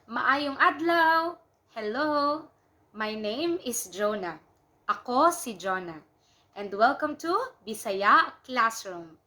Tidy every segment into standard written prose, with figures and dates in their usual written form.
Maayong adlaw! Hello! My name is Jonah. Ako si Jonah. And welcome to Bisaya Classroom.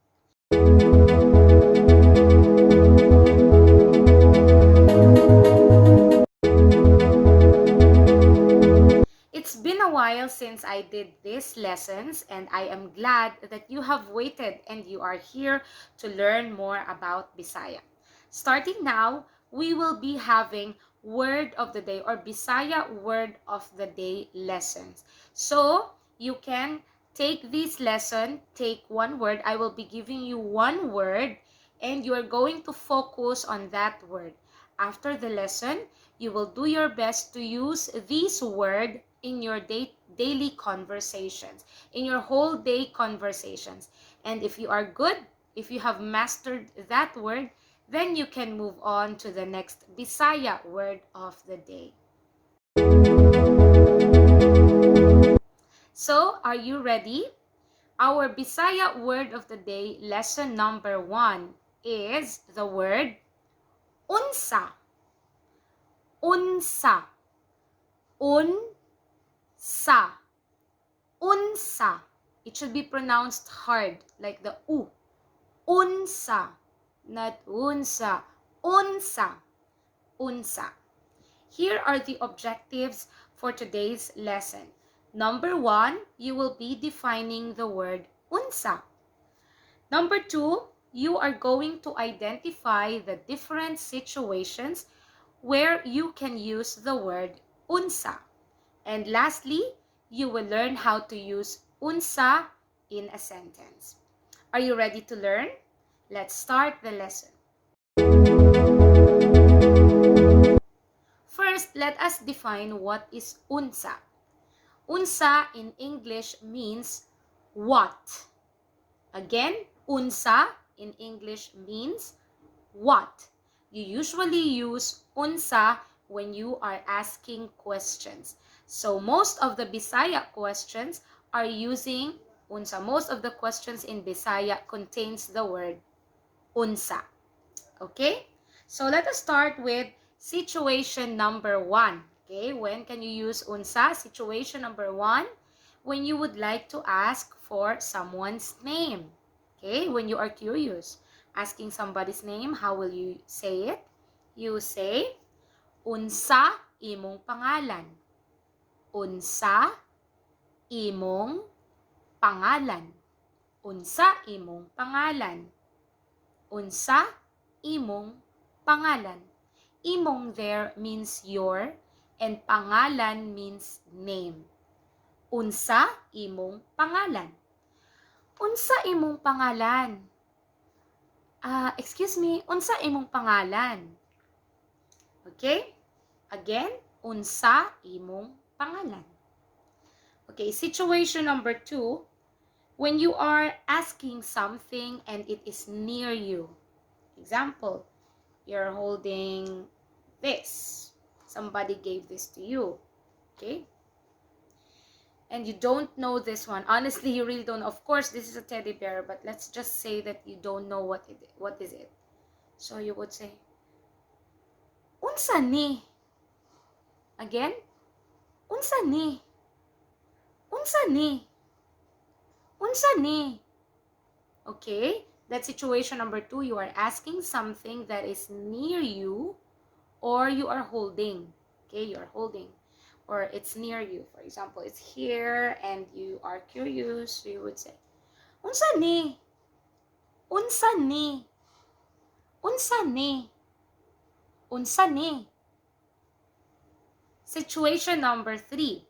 It's been a while since I did these lessons, and I am glad that you have waited and you are here to learn more about Bisaya. Starting now, we will be having word of the day or Bisaya word of the day lessons. So you can take this lesson, take one word. I will be giving you one word and you are going to focus on that word. After the lesson, you will do your best to use this word in your daily conversations, in your whole day conversations. And if you are good, if you have mastered that word, then you can move on to the next Bisaya word of the day. So, are you ready? Our Bisaya word of the day, lesson number 1, is the word UNSA. UNSA. UNSA. UNSA. It should be pronounced hard, like the U. UNSA. Not UNSA. UNSA. UNSA. Here are the objectives for today's lesson. Number 1, you will be defining the word UNSA. Number 2, you are going to identify the different situations where you can use the word UNSA. And lastly, you will learn how to use UNSA in a sentence. Are you ready to learn? Let's start the lesson. First, let us define what is UNSA. UNSA in English means what. Again, UNSA in English means what. You usually use UNSA when you are asking questions. So most of the Bisaya questions are using UNSA. Most of the questions in Bisaya contains the word UNSA. Okay? So let us start with situation number 1. Okay? When can you use UNSA? Situation number 1, when you would like to ask for someone's name. Okay? When you are curious. Asking somebody's name, how will you say it? You say, unsa imong pangalan? Unsa imong pangalan? Unsa imong pangalan? Unsa imong pangalan? Imong there means your and pangalan means name. Unsa imong pangalan? Unsa imong pangalan? Excuse me, unsa imong pangalan? Okay? Again, unsa imong pangalan? Okay, situation number 2, when you are asking something and it is near you. Example, you're holding this. Somebody gave this to you. Okay? And you don't know this one. Honestly, you really don't know. Of course, this is a teddy bear, but let's just say that you don't know what is it. So you would say, unsa ni? Again, unsa ni? Unsa ni? Unsa ni? Okay, that situation number 2, you are asking something that is near you or you are holding. Okay, you are holding or it's near you. For example, it's here and you are curious, so you would say, unsa ni? Unsa ni? Unsa ni? Unsa ni? Situation number 3,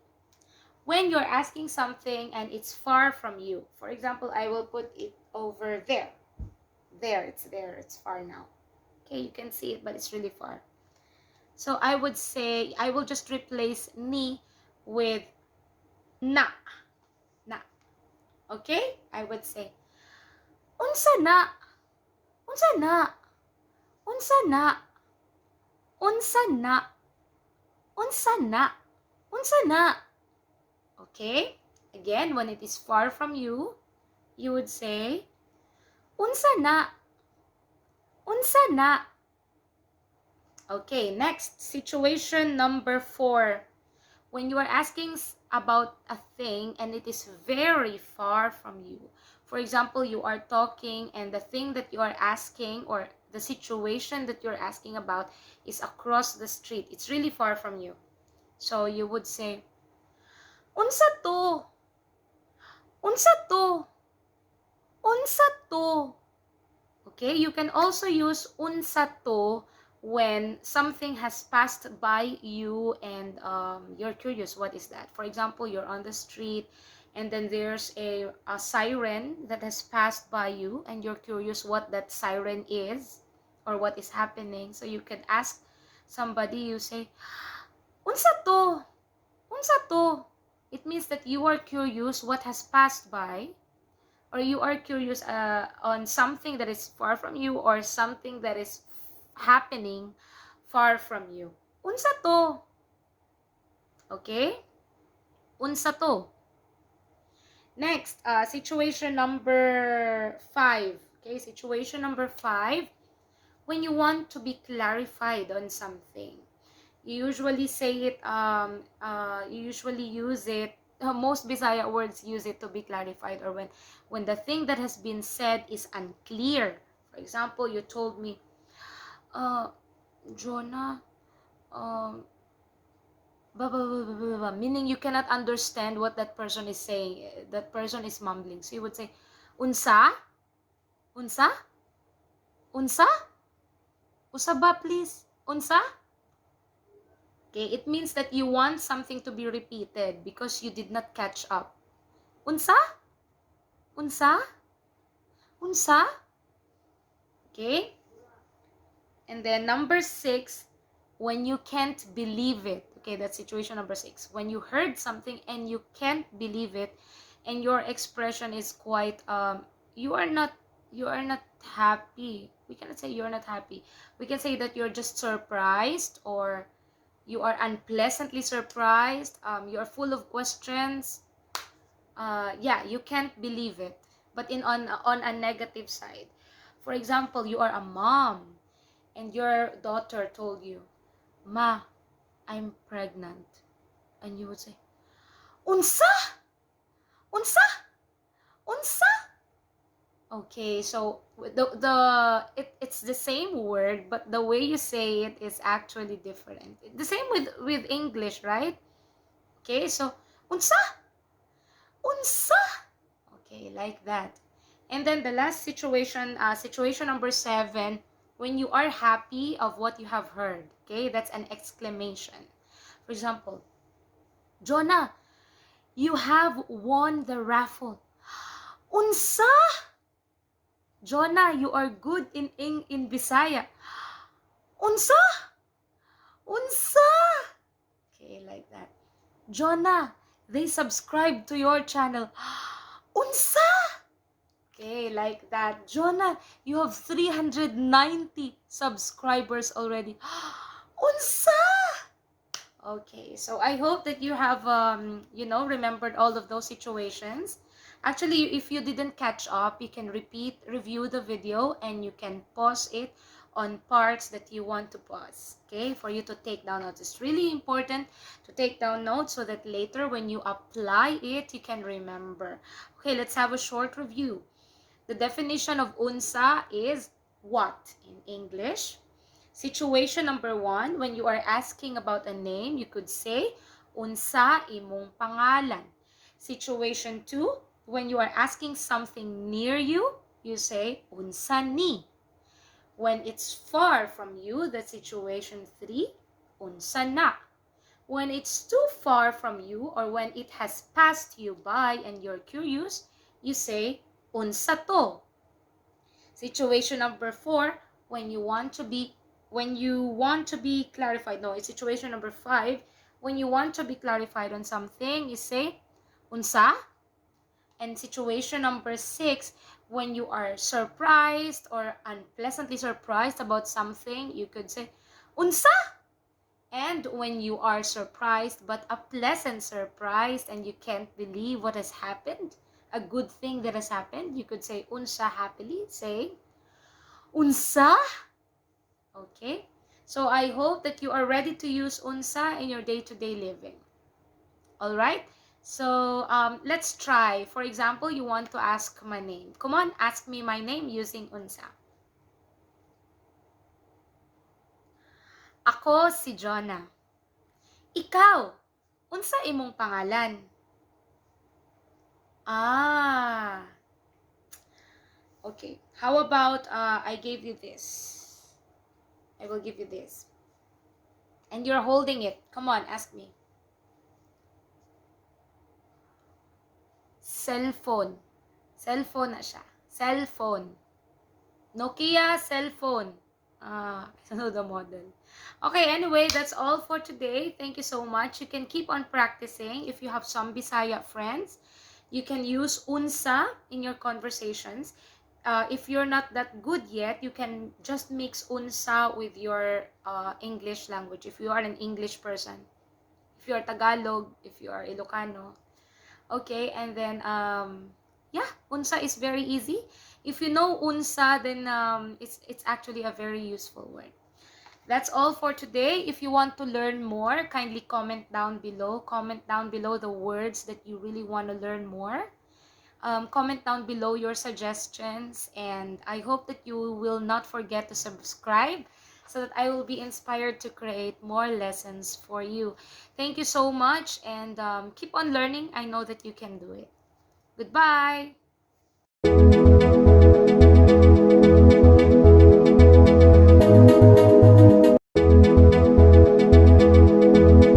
when you're asking something and it's far from you. For example, I will put it over there. There, it's far now. Okay, you can see it, but it's really far. So I would say, I will just replace ni with na. Na. Okay? I would say, unsa na? Unsa na? Unsa na? Unsa na? Unsa na? Unsa na? Okay? Again, when it is far from you, you would say, unsa na? Unsa na? Okay, next, situation number 4. When you are asking about a thing and it is very far from you. For example, you are talking and the thing that you are asking, or the situation that you're asking about, is across the street. It's really far from you. So you would say, Unsa to? Unsa to? Unsa to? Okay, you can also use unsa to when something has passed by you and you're curious what is that. For example, you're on the street and then there's a siren that has passed by you and you're curious what that siren is or what is happening. So you can ask somebody, you say, unsa to? Unsa to? It means that you are curious what has passed by, or you are curious on something that is far from you or something that is happening far from you. Unsa to? Okay? Unsa to? Next, situation number 5. Okay, situation number 5. When you want to be clarified on something, you usually say it, you usually use it, most Bisaya words use it to be clarified, or when the thing that has been said is unclear. For example, you told me, uh, Jonah, um, blah, blah, blah, blah, blah, blah, meaning you cannot understand what that person is saying. That person is mumbling. So you would say, unsa? Unsa? Unsa? Usaba, please. Unsa? Okay, it means that you want something to be repeated because you did not catch up. Unsa? Unsa? Unsa? Okay? And then number 6, when you can't believe it. Okay, that's situation number 6. When you heard something and you can't believe it and your expression is quite you are not happy. We cannot say you're not happy. We can say that you're just surprised, or you are unpleasantly surprised, you're full of questions. Yeah, you can't believe it, but on a negative side. For example, you are a mom and your daughter told you, Ma, I'm pregnant. And you would say, unsa? Unsa? Unsa? Okay, so it's the same word, but the way you say it is actually different. The same with English, right? Okay, so unsa? Unsa? Okay, like that. And then the last situation, situation number 7, when you are happy of what you have heard. Okay, that's an exclamation. For example, Jonah, you have won the raffle. Unsa? Jonah, you are good in Bisaya. Unsa? Unsa? Okay, like that. Jonah, they subscribe to your channel. Unsa? Okay, like that. Jonah, you have 390 subscribers already. Unsa? Okay, so I hope that you have, remembered all of those situations. Actually, if you didn't catch up, you can review the video, and you can pause it on parts that you want to pause, okay, for you to take down notes. It's really important to take down notes so that later when you apply it, you can remember. Okay, let's have a short review. The definition of unsa is what in English. Situation number 1, when you are asking about a name, you could say, unsa imong pangalan. Situation 2, when you are asking something near you, you say, unsa ni. When it's far from you, that's situation 3, unsa na. When it's too far from you, or when it has passed you by and you're curious, you say, unsa to. Situation number 4, when you want to be clarified. No, it's situation number 5. When you want to be clarified on something, you say, unsa. And situation number 6, when you are surprised or unpleasantly surprised about something, you could say, unsa. And when you are surprised, but a pleasant surprise, and you can't believe what has happened, a good thing that has happened, you could say, unsa happily, say, unsa. Okay, So I hope that you are ready to use unsa in your day-to-day living. All right? So let's try. For example, you want to ask my name. Come on, ask me my name using unsa. Ako si Jonah. Ikaw, unsa imong pangalan? Ah, okay. How about I gave you this? I will give you this. And you're holding it. Come on, ask me. Cellphone. Cellphone na siya. Cellphone. Nokia cellphone. I know the model. Okay, anyway, that's all for today. Thank you so much. You can keep on practicing. If you have some Bisaya friends, you can use unsa in your conversations. If you're not that good yet, you can just mix unsa with your English language. If you are an English person, if you are Tagalog, if you are Ilocano, okay, and then yeah, unsa is very easy. If you know unsa, then it's actually a very useful word. That's all for today. If you want to learn more, kindly comment down below. Comment down below the words that you really want to learn more. Comment down below your suggestions, and I hope that you will not forget to subscribe so that I will be inspired to create more lessons for you. Thank you so much, and keep on learning. I know that you can do it. Goodbye.